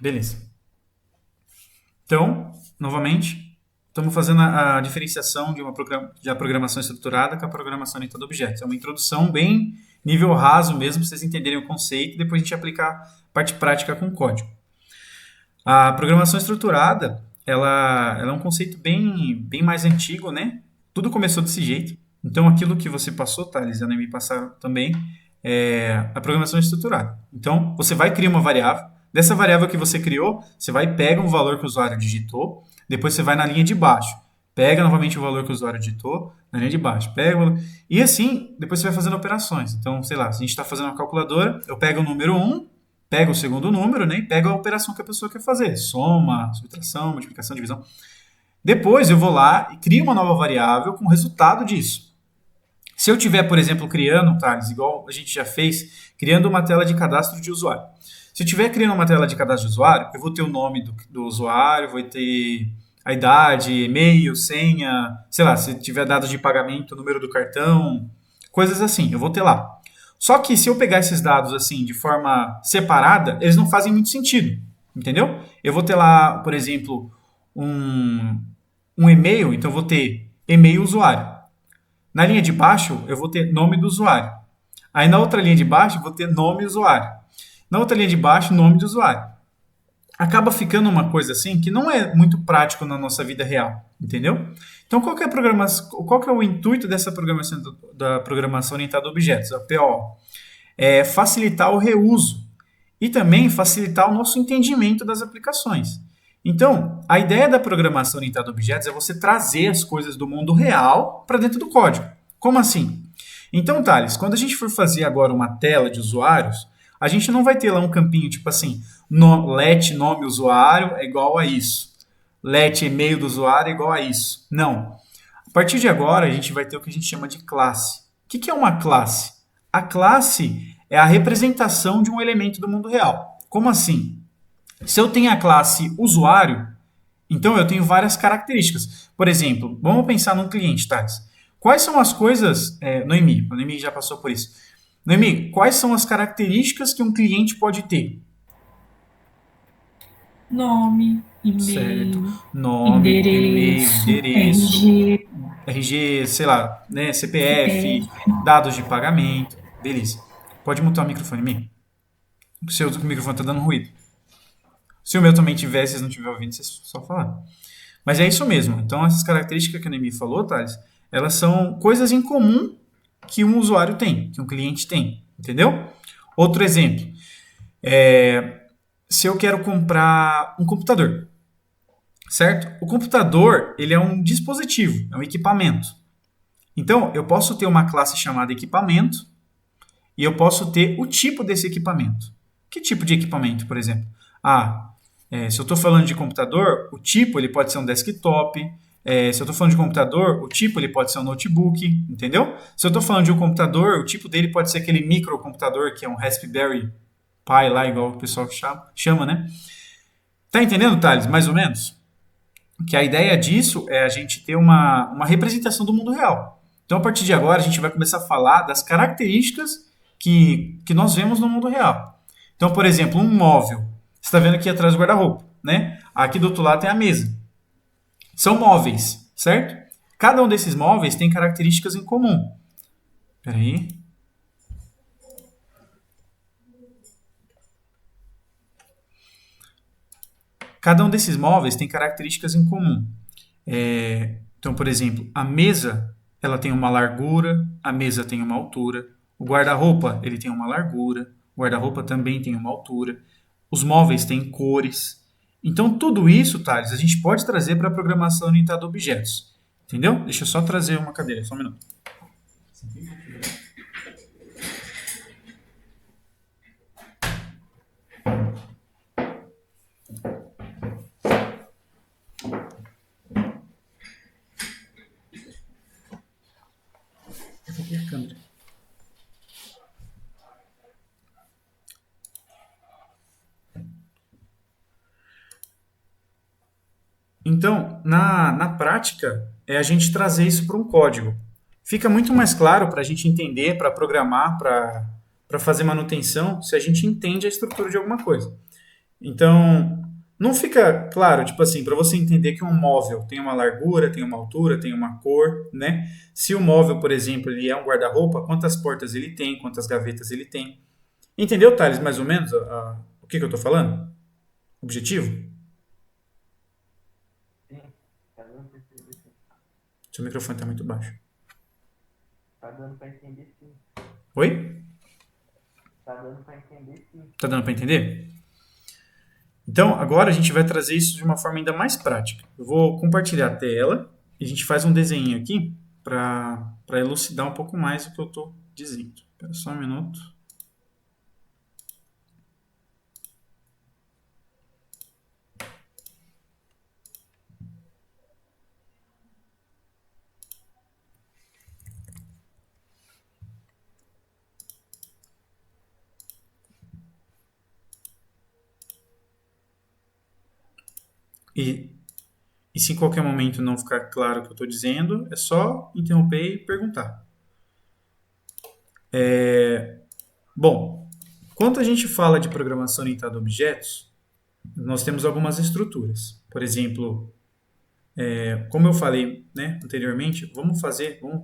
Beleza. Então, novamente, estamos fazendo a diferenciação de uma programação estruturada com a programação orientada a objetos. É uma introdução bem nível raso mesmo, para vocês entenderem o conceito e depois a gente aplicar a parte prática com código. A programação estruturada, ela é um conceito bem mais antigo, né? Tudo começou desse jeito. Então, aquilo que você passou, Thales, e a Noemi passaram também, é a programação estruturada. Então, você vai criar uma variável. Dessa variável que você criou, você vai pega um valor que o usuário digitou, depois você vai na linha de baixo, pega novamente o valor que o usuário digitou, na linha de baixo, pega o valor, e assim, depois você vai fazendo operações. Então, sei lá, se a gente está fazendo uma calculadora, eu pego o número um, pego o segundo número, né, e pego a operação que a pessoa quer fazer, soma, subtração, multiplicação, divisão. Depois eu vou lá e crio uma nova variável com o resultado disso. Se eu tiver, por exemplo, criando, Thales, igual a gente já fez, criando uma tela de cadastro de usuário. Se eu estiver criando uma tela de cadastro de usuário, eu vou ter o nome do usuário, vou ter a idade, e-mail, senha, sei lá, se tiver dados de pagamento, número do cartão, coisas assim, eu vou ter lá. Só que se eu pegar esses dados assim de forma separada, eles não fazem muito sentido, entendeu? Eu vou ter lá, por exemplo, um e-mail, então eu vou ter e-mail usuário. Na linha de baixo, eu vou ter nome do usuário. Aí na outra linha de baixo, eu vou ter nome usuário. Na outra linha de baixo, nome do usuário. Acaba ficando uma coisa assim que não é muito prático na nossa vida real, entendeu? Então, qual que é o intuito dessa programação da programação orientada a objetos, a PO? É facilitar o reuso e também facilitar o nosso entendimento das aplicações. Então, a ideia da programação orientada a objetos é você trazer as coisas do mundo real para dentro do código. Como assim? Então, Thales, quando a gente for fazer agora uma tela de usuários, a gente não vai ter lá um campinho tipo assim, let nome usuário é igual a isso, let e-mail do usuário é igual a isso. Não. A partir de agora, a gente vai ter o que a gente chama de classe. O que é uma classe? A classe é a representação de um elemento do mundo real. Como assim? Se eu tenho a classe usuário, então eu tenho várias características. Por exemplo, vamos pensar num cliente, Thales. Quais são as coisas, Noemi, a Noemi já passou por isso. Noemi, quais são as características que um cliente pode ter? Nome, Certo. e-mail, Nome, e-mail, endereço, endereço, RG, RG, sei lá, né, CPF, CPF. dados de pagamento. Beleza. Pode mutar o microfone, Mi. O seu microfone tá dando ruído. Se o meu também tiver, vocês não estiverem ouvindo, vocês só falar. Mas é isso mesmo. Então, essas características que a Noemi falou, Thales, elas são coisas em comum que um usuário tem, que um cliente tem. Entendeu? Outro exemplo. Se eu quero comprar um computador, certo? O computador, ele é um dispositivo, é um equipamento. Então, eu posso ter uma classe chamada equipamento e eu posso ter o tipo desse equipamento. Que tipo de equipamento, por exemplo? Se eu estou falando de computador, o tipo ele pode ser um desktop. Se eu estou falando de computador, o tipo ele pode ser um notebook, entendeu? Se eu estou falando de um computador, o tipo dele pode ser aquele microcomputador que é um Raspberry Pi lá, igual o pessoal chama, né? Tá entendendo, Thales? Mais ou menos? Que a ideia disso é a gente ter uma representação do mundo real. Então, a partir de agora, a gente vai começar a falar das características que nós vemos no mundo real. Então, por exemplo, um móvel. Você está vendo aqui atrás do guarda-roupa, né? Aqui do outro lado tem a mesa. São móveis, certo? Cada um desses móveis tem características em comum. Espera aí. Cada um desses móveis tem características em comum. Então, por exemplo, a mesa ela tem uma largura, a mesa tem uma altura, o guarda-roupa ele tem uma largura, o guarda-roupa também tem uma altura, os móveis têm cores. Então, tudo isso, Thales, a gente pode trazer para a programação orientada a objetos. Entendeu? Deixa eu só trazer uma cadeira, só um minuto. Essa aqui é a câmera. Então, na prática, é a gente trazer isso para um código. Fica muito mais claro para a gente entender, para programar, para fazer manutenção, se a gente entende a estrutura de alguma coisa. Então, não fica claro, tipo assim, para você entender que um móvel tem uma largura, tem uma altura, tem uma cor, né? Se o móvel, por exemplo, ele é um guarda-roupa, quantas portas ele tem, quantas gavetas ele tem. Entendeu, Thales, mais ou menos o que eu estou falando? Objetivo? Sim, tá dando pra entender sim. Seu microfone está muito baixo. Tá dando pra entender sim. Oi? Tá dando pra entender sim. Tá dando para entender? Então, agora a gente vai trazer isso de uma forma ainda mais prática. Eu vou compartilhar a tela e a gente faz um desenho aqui para elucidar um pouco mais o que eu estou dizendo. Espera só um minuto. E, e se em qualquer momento não ficar claro o que eu estou dizendo, é só interromper e perguntar. Bom, quando a gente fala de programação orientada a objetos, nós temos algumas estruturas. Por exemplo, como eu falei, né, anteriormente, vamos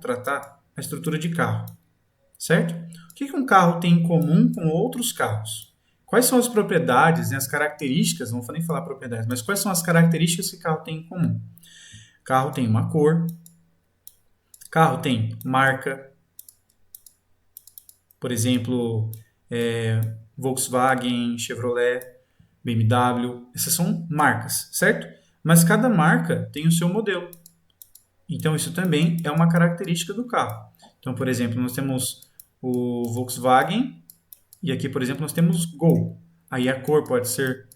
tratar a estrutura de carro, certo? O que um carro tem em comum com outros carros? Quais são as propriedades, né, as características, não vou nem falar propriedades, mas quais são as características que o carro tem em comum? O carro tem uma cor, o carro tem marca, por exemplo, Volkswagen, Chevrolet, BMW, essas são marcas, certo? Mas cada marca tem o seu modelo. Então isso também é uma característica do carro. Então, por exemplo, nós temos o Volkswagen e aqui, por exemplo, nós temos Gol. Aí a cor pode ser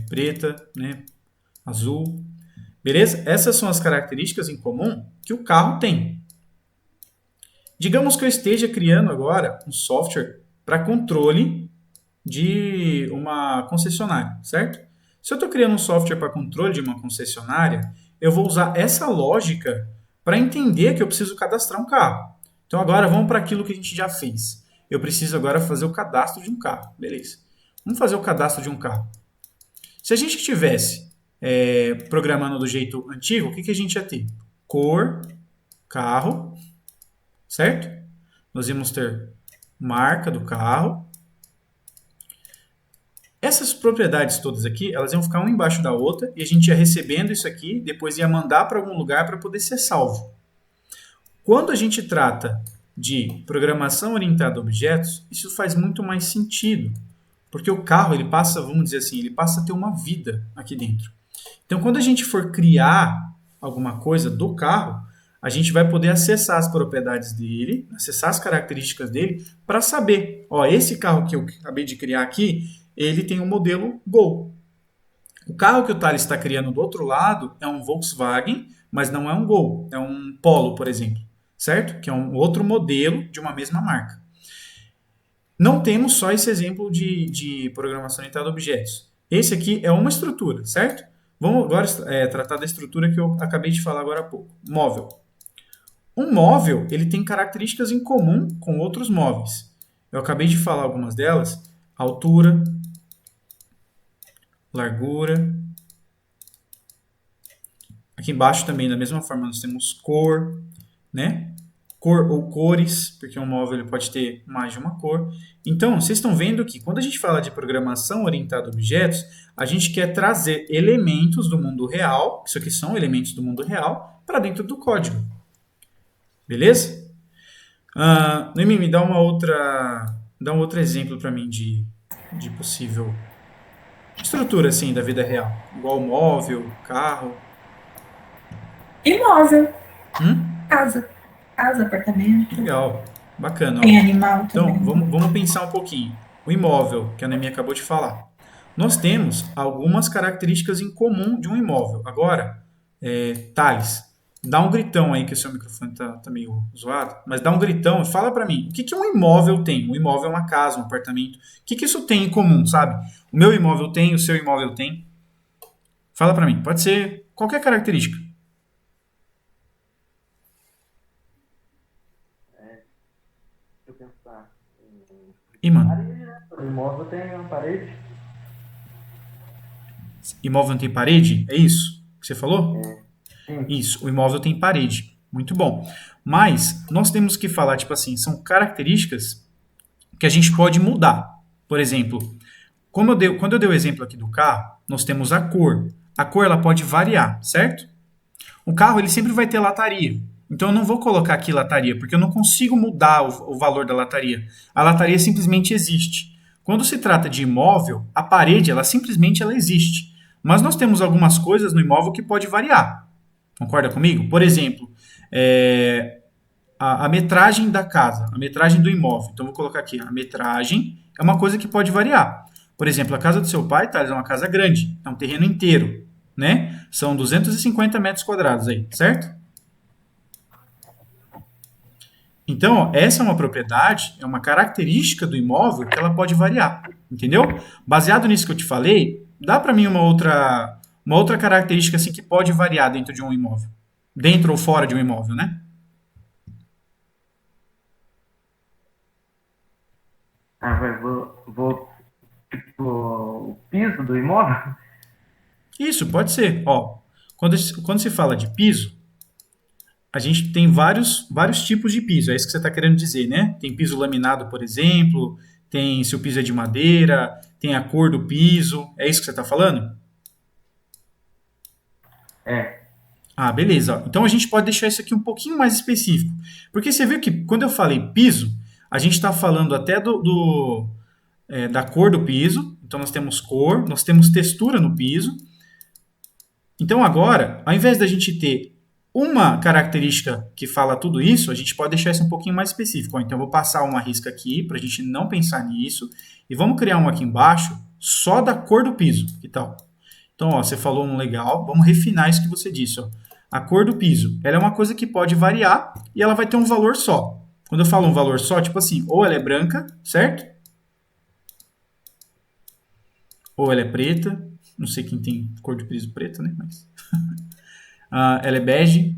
preta, né, azul, beleza? Essas são as características em comum que o carro tem. Digamos que eu esteja criando agora um software para controle de uma concessionária, certo? Se eu estou criando um software para controle de uma concessionária, eu vou usar essa lógica para entender que eu preciso cadastrar um carro. Então agora vamos para aquilo que a gente já fez. Eu preciso agora fazer o cadastro de um carro, beleza? Vamos fazer o cadastro de um carro. Se a gente estivesse programando do jeito antigo, o que a gente ia ter? Cor, carro, certo? Nós íamos ter marca do carro. Essas propriedades todas aqui, elas iam ficar uma embaixo da outra e a gente ia recebendo isso aqui, depois ia mandar para algum lugar para poder ser salvo. Quando a gente trata de programação orientada a objetos, isso faz muito mais sentido, porque o carro ele passa, vamos dizer assim, ele passa a ter uma vida aqui dentro. Então, quando a gente for criar alguma coisa do carro, a gente vai poder acessar as propriedades dele, acessar as características dele, para saber, ó, esse carro que eu acabei de criar aqui, ele tem um modelo Gol. O carro que o Thales está criando do outro lado é um Volkswagen, mas não é um Gol, é um Polo, por exemplo, certo? Que é um outro modelo de uma mesma marca. Não temos só esse exemplo de programação orientada a objetos. Esse aqui é uma estrutura, certo? Vamos agora tratar da estrutura que eu acabei de falar agora há pouco. Móvel. Um móvel ele tem características em comum com outros móveis. Eu acabei de falar algumas delas: altura, largura. Aqui embaixo também, da mesma forma, nós temos cor, né? Cor ou cores, porque um móvel ele pode ter mais de uma cor. Então, vocês estão vendo que quando a gente fala de programação orientada a objetos, a gente quer trazer elementos do mundo real, isso aqui são elementos do mundo real, para dentro do código. Beleza? Noemi, dá um outro exemplo para mim de possível estrutura assim da vida real, igual móvel, carro. Imóvel, Hum? casa. Casa, apartamento. Legal, bacana, Tem ó. animal Então, também. vamos pensar um pouquinho. O imóvel, que a Noemi acabou de falar. Nós temos algumas características em comum de um imóvel. Agora, Thales, dá um gritão aí, que o seu microfone tá meio zoado, mas dá um gritão e fala para mim, o que um imóvel tem? Um imóvel é uma casa, um apartamento. O que isso tem em comum, sabe? O meu imóvel tem, o seu imóvel tem. Fala para mim, pode ser qualquer característica. É, deixa eu pensar. E, mano, Parede, né? O imóvel tem uma parede. Imóvel não tem parede? É isso que você falou? Sim. Isso, o imóvel tem parede. Muito bom. Mas nós temos que falar, tipo assim, são características que a gente pode mudar. Por exemplo, quando eu dei o exemplo aqui do carro, nós temos a cor. A cor ela pode variar, certo? O carro ele sempre vai ter lataria. Então eu não vou colocar aqui lataria, porque eu não consigo mudar o valor da lataria. A lataria simplesmente existe. Quando se trata de imóvel, a parede ela simplesmente ela existe. Mas nós temos algumas coisas no imóvel que pode variar. Concorda comigo? Por exemplo, a metragem da casa, a metragem do imóvel. Então vou colocar aqui, a metragem é uma coisa que pode variar. Por exemplo, a casa do seu pai, Thales, é uma casa grande, é um terreno inteiro, né? São 250 metros quadrados aí, certo? Então, ó, essa é uma propriedade, é uma característica do imóvel que ela pode variar, entendeu? Baseado nisso que eu te falei, dá para mim uma outra característica assim que pode variar dentro de um imóvel, dentro ou fora de um imóvel, né? Tipo, o piso do imóvel? Isso, pode ser. Ó, quando se fala de piso, a gente tem vários tipos de piso. É isso que você está querendo dizer, né? Tem piso laminado, por exemplo, tem se o piso é de madeira, tem a cor do piso. É isso que você está falando? É. Ah, beleza. Então a gente pode deixar isso aqui um pouquinho mais específico. Porque você viu que quando eu falei piso, a gente está falando até da cor do piso. Então nós temos cor, nós temos textura no piso. Então agora, ao invés da gente ter uma característica que fala tudo isso, a gente pode deixar isso um pouquinho mais específico. Então eu vou passar uma risca aqui para a gente não pensar nisso. E vamos criar um aqui embaixo só da cor do piso. Que tal? Então, ó, você falou um legal. Vamos refinar isso que você disse. Ó. A cor do piso, ela é uma coisa que pode variar e ela vai ter um valor só. Quando eu falo um valor só, tipo assim, ou ela é branca, certo? Ou ela é preta. Não sei quem tem cor de piso preta, né? Mas ela é bege.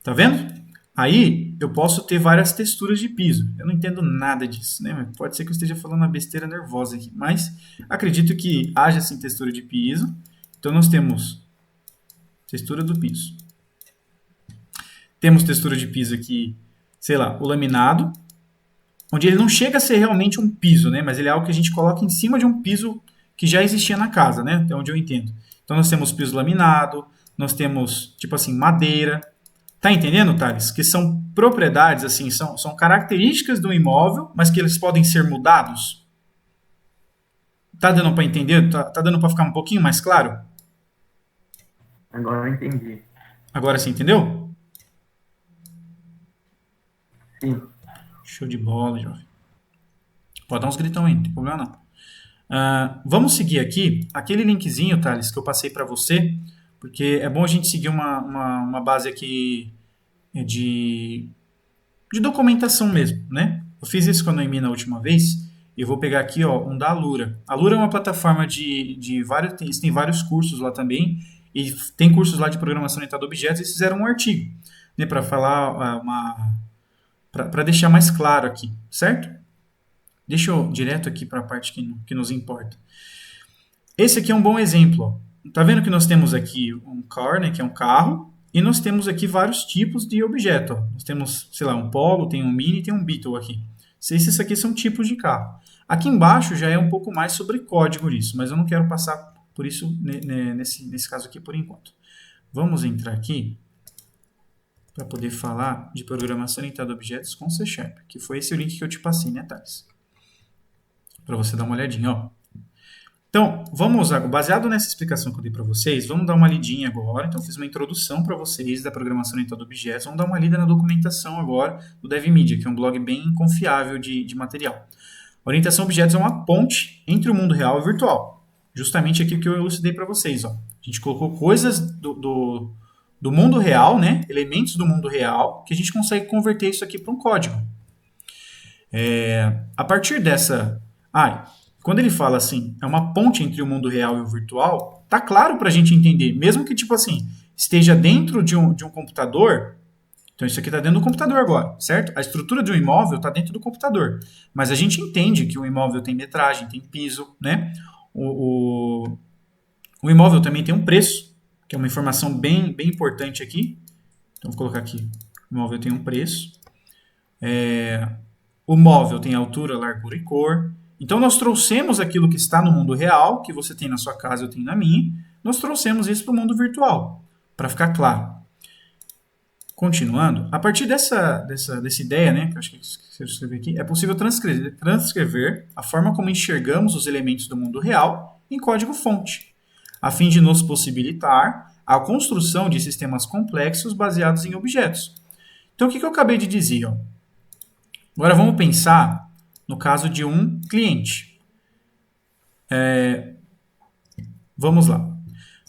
Tá vendo? Aí eu posso ter várias texturas de piso. Eu não entendo nada disso, né? Pode ser que eu esteja falando uma besteira nervosa aqui, mas acredito que haja assim textura de piso. Então nós temos textura do piso. Temos textura de piso aqui, sei lá, o laminado, onde ele não chega a ser realmente um piso, né? Mas ele é algo que a gente coloca em cima de um piso que já existia na casa, né? Até onde eu entendo. Então nós temos piso laminado, nós temos, tipo assim, madeira. Tá entendendo, Thales? Que são propriedades, assim, são características do imóvel, mas que eles podem ser mudados. Tá dando para entender? Tá dando para ficar um pouquinho mais claro? Agora eu entendi. Agora você entendeu? Sim. Show de bola, jovem. Pode dar uns gritão aí, não tem problema não. Vamos seguir aqui aquele linkzinho, Thales, que eu passei para você, porque é bom a gente seguir uma base aqui de documentação mesmo, né? Eu fiz isso com a Noemi na última vez e eu vou pegar aqui ó, um da Alura. A Alura é uma plataforma de vários, tem vários cursos lá também e tem cursos lá de programação orientada a objetos e eles fizeram um artigo, né, para falar para deixar mais claro aqui, certo? Deixa eu direto aqui para a parte que nos importa. Esse aqui é um bom exemplo. Ó. Tá vendo que nós temos aqui um car, né, que é um carro, e nós temos aqui vários tipos de objeto. Ó. Nós temos, sei lá, um Polo, tem um Mini, tem um Beetle aqui. Esses aqui são tipos de carro. Aqui embaixo já é um pouco mais sobre código isso, mas eu não quero passar por isso nesse caso aqui por enquanto. Vamos entrar aqui para poder falar de programação orientada a objetos com C#, que foi esse o link que eu te passei, né, Thales? Para você dar uma olhadinha, ó. Então, vamos usar, baseado nessa explicação que eu dei para vocês, vamos dar uma lidinha agora. Então, eu fiz uma introdução para vocês da programação orientada a objetos. Vamos dar uma lida na documentação agora do DevMedia, que é um blog bem confiável de material. A orientação a objetos é uma ponte entre o mundo real e o virtual. Justamente aqui que eu elucidei para vocês, ó. A gente colocou coisas do mundo real, né? Elementos do mundo real, que a gente consegue converter isso aqui para um código. A partir dessa... quando ele fala assim, é uma ponte entre o mundo real e o virtual, tá claro para a gente entender, mesmo que tipo assim, esteja dentro de um computador, então isso aqui está dentro do computador agora, certo? A estrutura de um imóvel está dentro do computador, mas a gente entende que o imóvel tem metragem, tem piso, né? O imóvel também tem um preço, que é uma informação bem importante aqui. Então, vou colocar aqui. O imóvel tem um preço. O móvel tem altura, largura e cor. Então, nós trouxemos aquilo que está no mundo real, que você tem na sua casa, eu tenho na minha. Nós trouxemos isso para o mundo virtual, para ficar claro. Continuando, a partir dessa ideia, né, que eu acho que eu escrevi aqui, é possível transcrever a forma como enxergamos os elementos do mundo real em código-fonte, a fim de nos possibilitar a construção de sistemas complexos baseados em objetos. Então, o que eu acabei de dizer? Ó? Agora, vamos pensar no caso de um cliente. Vamos lá.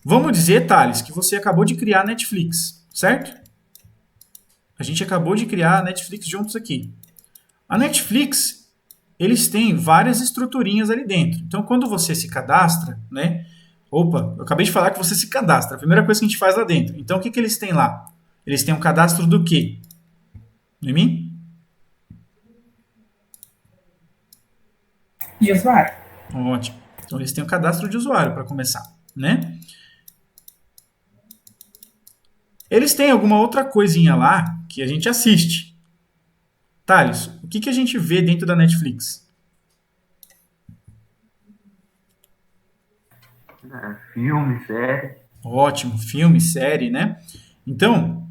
Vamos dizer, Thales, que você acabou de criar a Netflix, certo? A gente acabou de criar a Netflix juntos aqui. A Netflix, eles têm várias estruturinhas ali dentro. Então, quando você se cadastra, né? Opa, eu acabei de falar que você se cadastra. A primeira coisa que a gente faz lá dentro. Então, o que eles têm lá? Eles têm um cadastro do quê? Em mim? De usuário. Ótimo. Então, eles têm um cadastro de usuário para começar, né? Eles têm alguma outra coisinha lá que a gente assiste. Thales, o que a gente vê dentro da Netflix? Filme, série. Ótimo, filme, série, né? Então,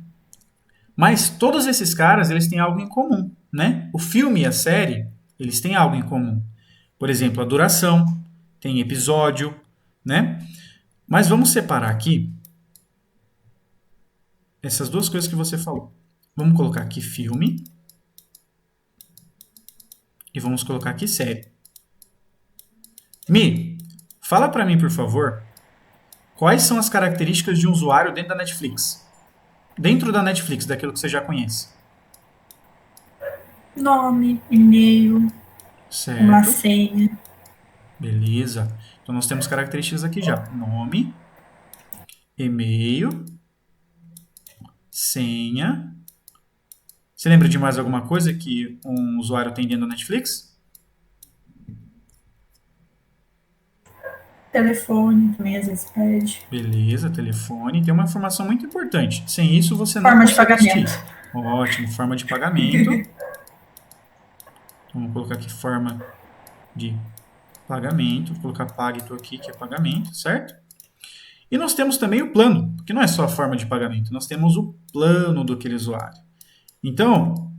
mas todos esses caras, eles têm algo em comum, né? O filme e a série, eles têm algo em comum. Por exemplo, a duração, tem episódio, né? Mas vamos separar aqui essas duas coisas que você falou. Vamos colocar aqui filme e vamos colocar aqui série. Mi, fala para mim, por favor, quais são as características de um usuário dentro da Netflix? Dentro da Netflix, daquilo que você já conhece. Nome, e-mail, uma Certo. senha. Beleza. Então nós temos características aqui já. Nome, e-mail, senha. Você lembra de mais alguma coisa que um usuário tem dentro da Netflix? Telefone também às vezes pede. Beleza, telefone. Tem uma informação muito importante. Sem isso você não Forma de consegue pagamento. assistir. Ótimo, forma de pagamento. Então, vamos colocar aqui forma de pagamento. Vou colocar Pagto aqui, que é pagamento, certo? E nós temos também o plano, porque não é só a forma de pagamento, nós temos o plano daquele usuário. Então,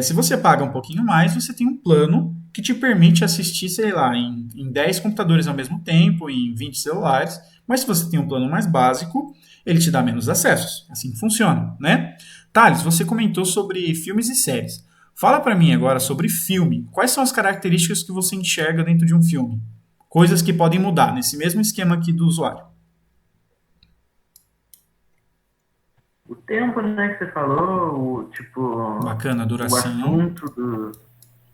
se você paga um pouquinho mais, você tem um plano que te permite assistir, sei lá, em 10 computadores ao mesmo tempo, em 20 celulares. Mas se você tem um plano mais básico, ele te dá menos acessos. Assim funciona, né? Thales, você comentou sobre filmes e séries. Fala para mim agora sobre filme. Quais são as características que você enxerga dentro de um filme? Coisas que podem mudar nesse mesmo esquema aqui do usuário. O tempo, né, que você falou, tipo... Bacana, O duração. assunto do...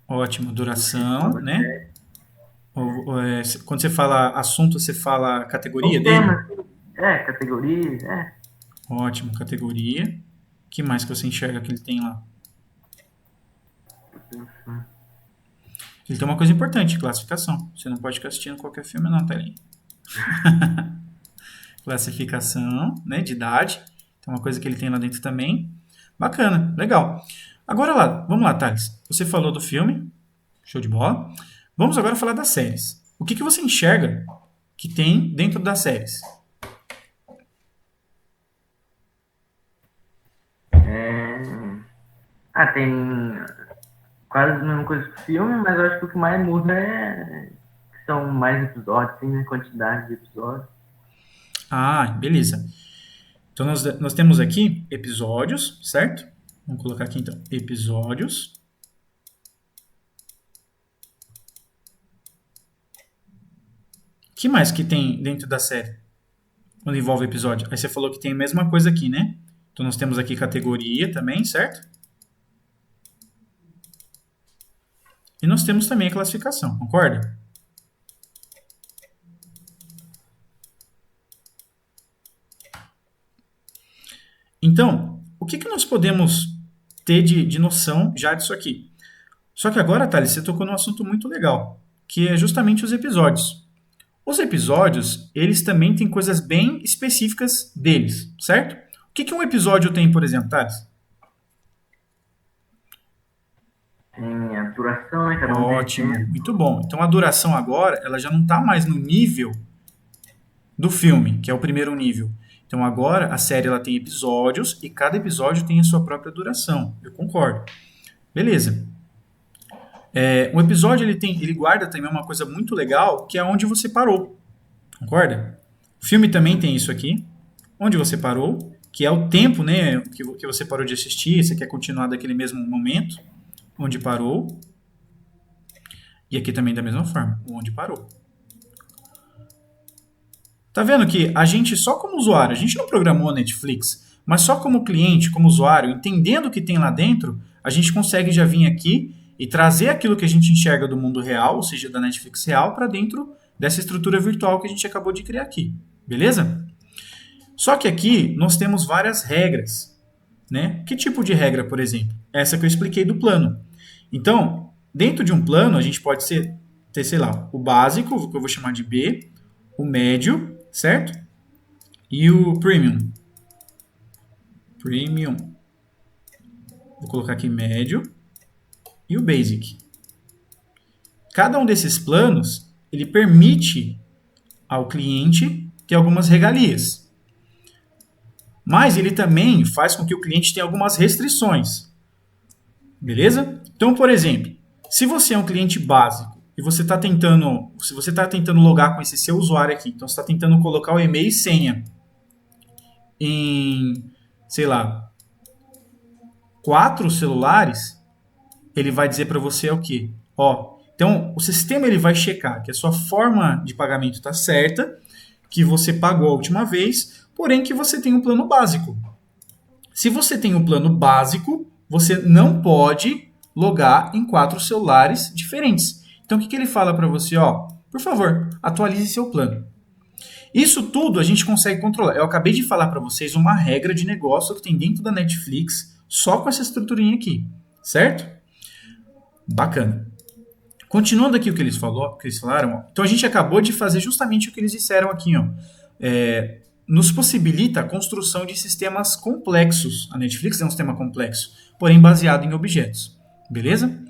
Ótimo, duração, né? Quando você fala assunto, você fala categoria dele? Categoria, Ótimo, categoria. O que mais que você enxerga que ele tem lá? Ele tem uma coisa importante, classificação. Você não pode ficar assistindo qualquer filme não, tá ali. Classificação, né, de idade. Tem uma coisa que ele tem lá dentro também. Bacana, legal. Agora lá, vamos lá, Thales. Você falou do filme, show de bola. Vamos agora falar das séries. O que você enxerga que tem dentro das séries? Tem quase a mesma coisa que o filme, mas eu acho que o que mais muda que são mais episódios, assim, né? Quantidade de episódios. Ah, beleza. Então nós temos aqui episódios, certo? Vamos colocar aqui então, episódios. O que mais que tem dentro da série? Quando envolve episódio? Aí você falou que tem a mesma coisa aqui, né? Então nós temos aqui categoria também, certo? E nós temos também a classificação, concorda? Então, o que nós podemos ter de noção já disso aqui? Só que agora, Thales, você tocou num assunto muito legal, que é justamente os episódios. Os episódios, eles também têm coisas bem específicas deles, certo? O que um episódio tem, por exemplo, Thales? Tem a duração, né? Cada um Ótimo, tem muito bom. Então a duração agora, ela já não está mais no nível do filme, que é o primeiro nível. Então agora a série ela tem episódios e cada episódio tem a sua própria duração. Eu concordo. Beleza. O episódio ele guarda também uma coisa muito legal, que é onde você parou. Concorda? O filme também tem isso aqui, onde você parou, que é o tempo, né, que você parou de assistir, você quer continuar daquele mesmo momento, onde parou. E aqui também da mesma forma, onde parou. Tá vendo que a gente, só como usuário, a gente não programou a Netflix, mas só como cliente, como usuário, entendendo o que tem lá dentro, a gente consegue já vir aqui e trazer aquilo que a gente enxerga do mundo real, ou seja, da Netflix real, para dentro dessa estrutura virtual que a gente acabou de criar aqui. Beleza? Só que aqui nós temos várias regras. Né? Que tipo de regra, por exemplo? Essa que eu expliquei do plano. Então, dentro de um plano, a gente pode ter, sei lá, o básico, que eu vou chamar de B, o médio, certo? E o premium. Premium. Vou colocar aqui médio. E o basic. Cada um desses planos, ele permite ao cliente ter algumas regalias. Mas ele também faz com que o cliente tenha algumas restrições. Beleza? Então, por exemplo, se você é um cliente básico e você está tentando logar com esse seu usuário aqui, então você está tentando colocar o e-mail e senha em, sei lá, 4 celulares, ele vai dizer para você o quê? Então o sistema ele vai checar que a sua forma de pagamento está certa, que você pagou a última vez, porém que você tem um plano básico. Se você tem um plano básico, você não pode logar em 4 celulares diferentes. Então, o que ele fala para você? Por favor, atualize seu plano. Isso tudo a gente consegue controlar. Eu acabei de falar para vocês uma regra de negócio que tem dentro da Netflix, só com essa estruturinha aqui, certo? Bacana. Continuando aqui o que eles falaram, então a gente acabou de fazer justamente o que eles disseram aqui, nos possibilita a construção de sistemas complexos. A Netflix é um sistema complexo, porém baseado em objetos. Beleza?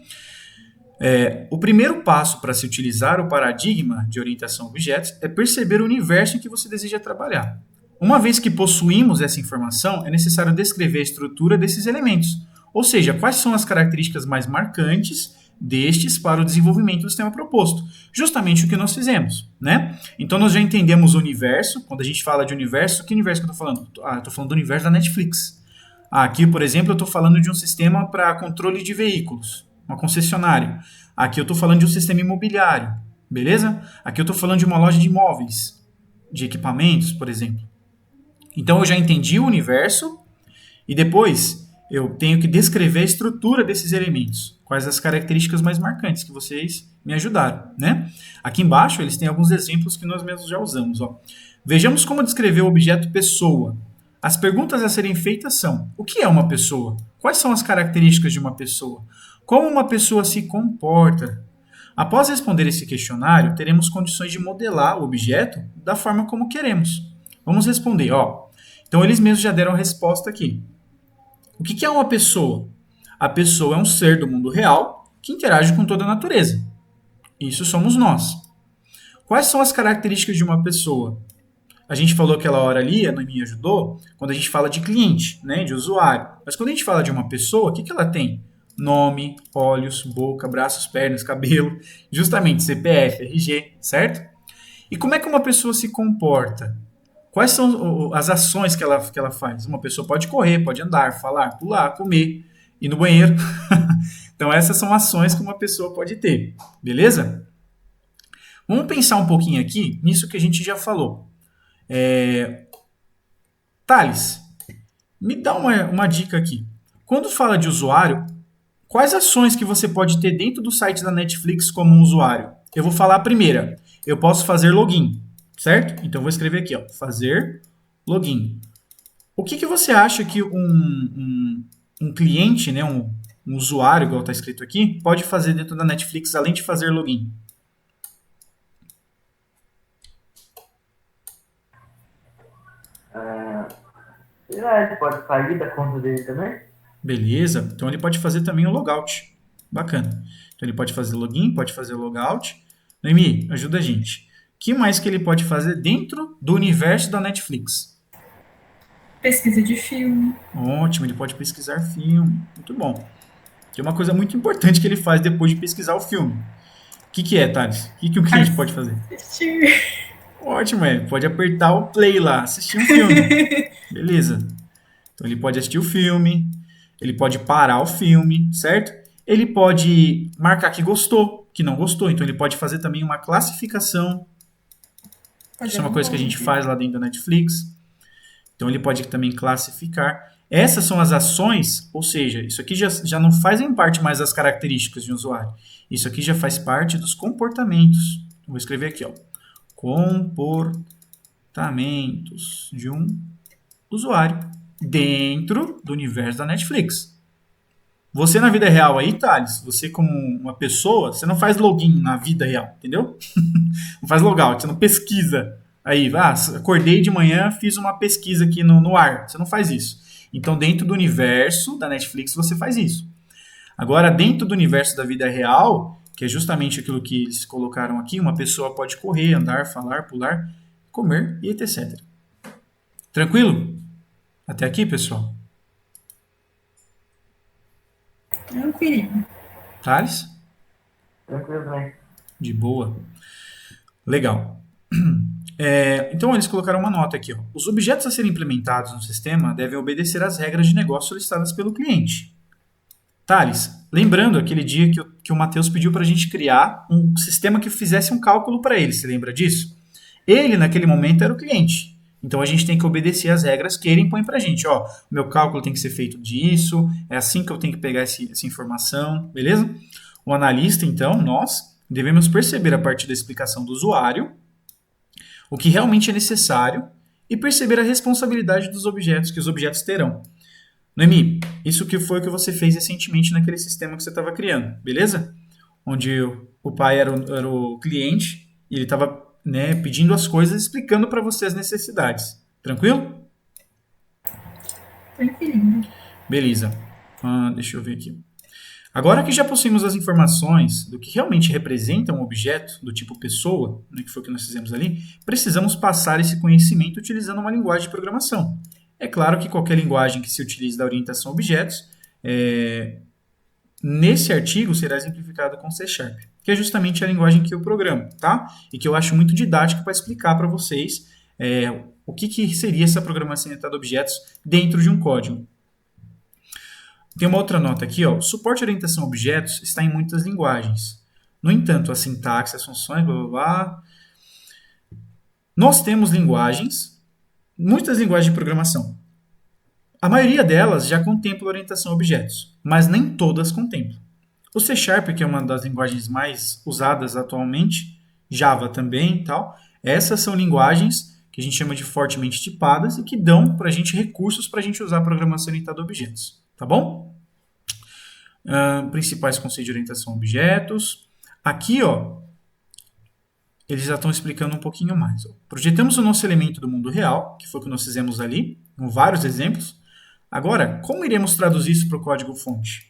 O primeiro passo para se utilizar o paradigma de orientação a objetos é perceber o universo em que você deseja trabalhar. Uma vez que possuímos essa informação, é necessário descrever a estrutura desses elementos, ou seja, quais são as características mais marcantes destes para o desenvolvimento do sistema proposto. Justamente o que nós fizemos, né? Então nós já entendemos o universo. Quando a gente fala de universo, que universo que eu estou falando? Estou falando do universo da Netflix. Aqui, por exemplo, eu estou falando de um sistema para controle de veículos, uma concessionária. Aqui eu estou falando de um sistema imobiliário, beleza? Aqui eu estou falando de uma loja de imóveis, de equipamentos, por exemplo. Então eu já entendi o universo e depois eu tenho que descrever a estrutura desses elementos. Quais as características mais marcantes que vocês me ajudaram, né? Aqui embaixo eles têm alguns exemplos que nós mesmos já usamos. Vejamos como descrever o objeto pessoa. As perguntas a serem feitas são: o que é uma pessoa? Quais são as características de uma pessoa? Como uma pessoa se comporta? Após responder esse questionário, teremos condições de modelar o objeto da forma como queremos. Vamos responder, Então eles mesmos já deram a resposta aqui. O que é uma pessoa? A pessoa é um ser do mundo real que interage com toda a natureza. Isso somos nós. Quais são as características de uma pessoa? A gente falou aquela hora ali, a Noemi ajudou, quando a gente fala de cliente, né, de usuário. Mas quando a gente fala de uma pessoa, o que ela tem? Nome, olhos, boca, braços, pernas, cabelo, justamente CPF, RG, certo? E como é que uma pessoa se comporta? Quais são as ações que ela faz? Uma pessoa pode correr, pode andar, falar, pular, comer, ir no banheiro. Então essas são ações que uma pessoa pode ter, beleza? Vamos pensar um pouquinho aqui nisso que a gente já falou. Thales, me dá uma dica aqui. Quando fala de usuário, quais ações que você pode ter dentro do site da Netflix como um usuário? Eu vou falar a primeira. Eu posso fazer login, certo? Então vou escrever aqui, fazer login. O que você acha que um cliente, né, um usuário, igual está escrito aqui, pode fazer dentro da Netflix além de fazer login? Ele pode sair da conta dele também? Beleza. Então ele pode fazer também o logout. Bacana. Então ele pode fazer login, pode fazer logout. Noemi, ajuda a gente. O que mais que ele pode fazer dentro do universo da Netflix? Pesquisa de filme. Ótimo, ele pode pesquisar filme. Muito bom. Que é uma coisa muito importante que ele faz depois de pesquisar o filme. O que é, Thales? O que o cliente pode fazer? Assistir. Ótimo, pode apertar o play lá, assistir um filme. Beleza. Então ele pode assistir o filme, ele pode parar o filme, certo? Ele pode marcar que gostou, que não gostou. Então ele pode fazer também uma classificação. Isso é uma coisa que a gente faz lá dentro da Netflix. Então ele pode também classificar. Essas são as ações, ou seja, isso aqui já não fazem parte mais das características de um usuário. Isso aqui já faz parte dos comportamentos. Eu vou escrever aqui, ó. Comportamentos de um usuário dentro do universo da Netflix. Você na vida real aí, Thales, você como uma pessoa, você não faz login na vida real, entendeu? Não faz logout, você não pesquisa. Aí, acordei de manhã, fiz uma pesquisa aqui no ar. Você não faz isso. Então, dentro do universo da Netflix, você faz isso. Agora, dentro do universo da vida real, que é justamente aquilo que eles colocaram aqui, uma pessoa pode correr, andar, falar, pular, comer e etc. Tranquilo? Até aqui, pessoal? Tranquilinho. Thales? Tranquilo, né? De boa. Legal. Então, eles colocaram uma nota aqui. Ó. Os objetos a serem implementados no sistema devem obedecer às regras de negócio solicitadas pelo cliente. Thales, lembrando aquele dia que o Matheus pediu para a gente criar um sistema que fizesse um cálculo para ele, você lembra disso? Ele, naquele momento, era o cliente. Então, a gente tem que obedecer às regras que ele impõe para a gente. Ó, o meu cálculo tem que ser feito disso, é assim que eu tenho que pegar essa informação, beleza? O analista, então, nós devemos perceber a partir da explicação do usuário o que realmente é necessário e perceber a responsabilidade dos objetos que os objetos terão. Noemi, isso que foi o que você fez recentemente naquele sistema que você estava criando, beleza? Onde o pai era o cliente e ele estava pedindo as coisas, explicando para você as necessidades. Tranquilo? Tranquilinho. Beleza. Deixa eu ver aqui. Agora que já possuímos as informações do que realmente representa um objeto do tipo pessoa, que foi o que nós fizemos ali, precisamos passar esse conhecimento utilizando uma linguagem de programação. É claro que qualquer linguagem que se utilize da orientação a objetos, nesse artigo será exemplificado com C#, que é justamente a linguagem que eu programo, tá? E que eu acho muito didática para explicar para vocês o que seria essa programação orientada a objetos dentro de um código. Tem uma outra nota aqui, ó. O suporte à orientação a objetos está em muitas linguagens. No entanto, a sintaxe, as funções, blá blá blá. Nós temos muitas linguagens de programação. A maioria delas já contempla orientação a objetos, mas nem todas contemplam. O C#, que é uma das linguagens mais usadas atualmente, Java também e tal, essas são linguagens que a gente chama de fortemente tipadas e que dão para a gente recursos para a gente usar a programação orientada a objetos. Tá bom? Principais conceitos de orientação a objetos. Aqui, ó, eles já estão explicando um pouquinho mais. Ó. Projetamos o nosso elemento do mundo real, que foi o que nós fizemos ali, com vários exemplos. Agora, como iremos traduzir isso para o código-fonte?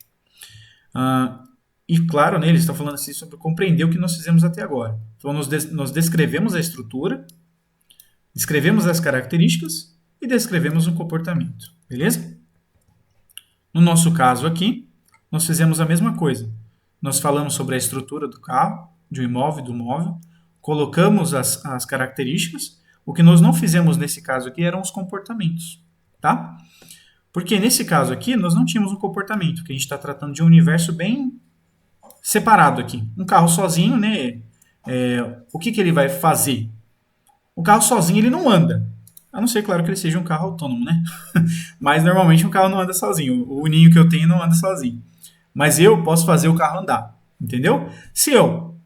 E claro, eles estão falando assim sobre compreender o que nós fizemos até agora. Então, nós descrevemos a estrutura, descrevemos as características e descrevemos um comportamento. Beleza? No nosso caso aqui, nós fizemos a mesma coisa. Nós falamos sobre a estrutura do carro, de um imóvel e do móvel, colocamos as características. O que nós não fizemos nesse caso aqui eram os comportamentos, tá? Porque nesse caso aqui, nós não tínhamos um comportamento, porque a gente está tratando de um universo bem separado aqui. Um carro sozinho, né? O que ele vai fazer? O carro sozinho ele não anda. A não ser, claro, que ele seja um carro autônomo, né? Mas normalmente um carro não anda sozinho. O Ninho que eu tenho não anda sozinho. Mas eu posso fazer o carro andar, entendeu? Se eu,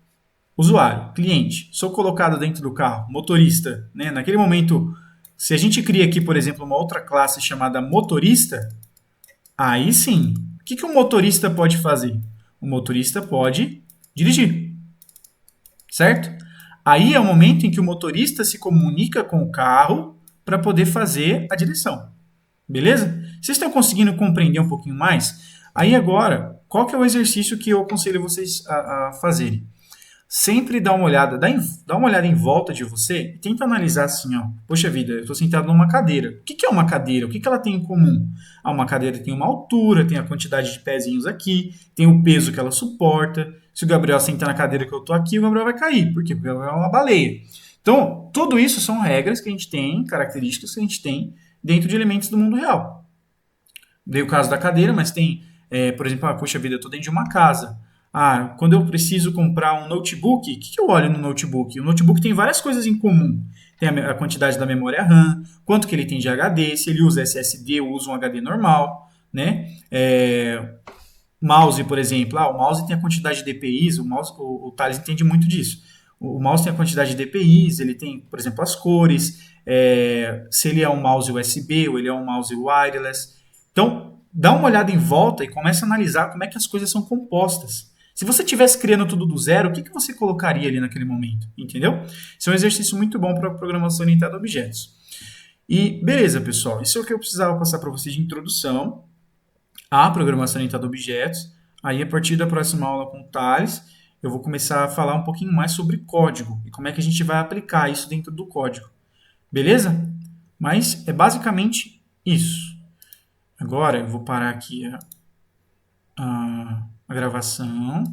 usuário, cliente, sou colocado dentro do carro, motorista, né? Naquele momento, se a gente cria aqui, por exemplo, uma outra classe chamada motorista, aí sim, o que o motorista pode fazer? O motorista pode dirigir, certo? Aí é o momento em que o motorista se comunica com o carro para poder fazer a direção. Beleza? Vocês estão conseguindo compreender um pouquinho mais? Aí agora, qual que é o exercício que eu aconselho vocês a fazerem? Sempre dá uma olhada, dá uma olhada em volta de você e tenta analisar assim, ó. Poxa vida, eu estou sentado numa cadeira. O que que é uma cadeira? O que que ela tem em comum? Ah, uma cadeira tem uma altura, tem a quantidade de pezinhos aqui, tem o peso que ela suporta. Se o Gabriel sentar na cadeira que eu estou aqui, o Gabriel vai cair, porque o Gabriel é uma baleia. Então, tudo isso são regras que a gente tem, características que a gente tem dentro de elementos do mundo real. Dei o caso da cadeira, mas tem, por exemplo, poxa vida, eu estou dentro de uma casa. Ah, quando eu preciso comprar um notebook, o que eu olho no notebook? O notebook tem várias coisas em comum. Tem a quantidade da memória RAM, quanto que ele tem de HD, se ele usa SSD ou usa um HD normal, né? Mouse, por exemplo. O mouse tem a quantidade de DPIs, o Thales entende muito disso. O mouse tem a quantidade de DPIs, ele tem, por exemplo, as cores, se ele é um mouse USB ou ele é um mouse wireless. Então, dá uma olhada em volta e começa a analisar como é que as coisas são compostas. Se você estivesse criando tudo do zero, o que você colocaria ali naquele momento? Entendeu? Isso é um exercício muito bom para programação orientada a objetos. E beleza, pessoal. Isso é o que eu precisava passar para vocês de introdução à programação orientada a objetos. Aí, a partir da próxima aula com o Thales, eu vou começar a falar um pouquinho mais sobre código e como é que a gente vai aplicar isso dentro do código. Beleza? Mas é basicamente isso. Agora eu vou parar aqui a gravação.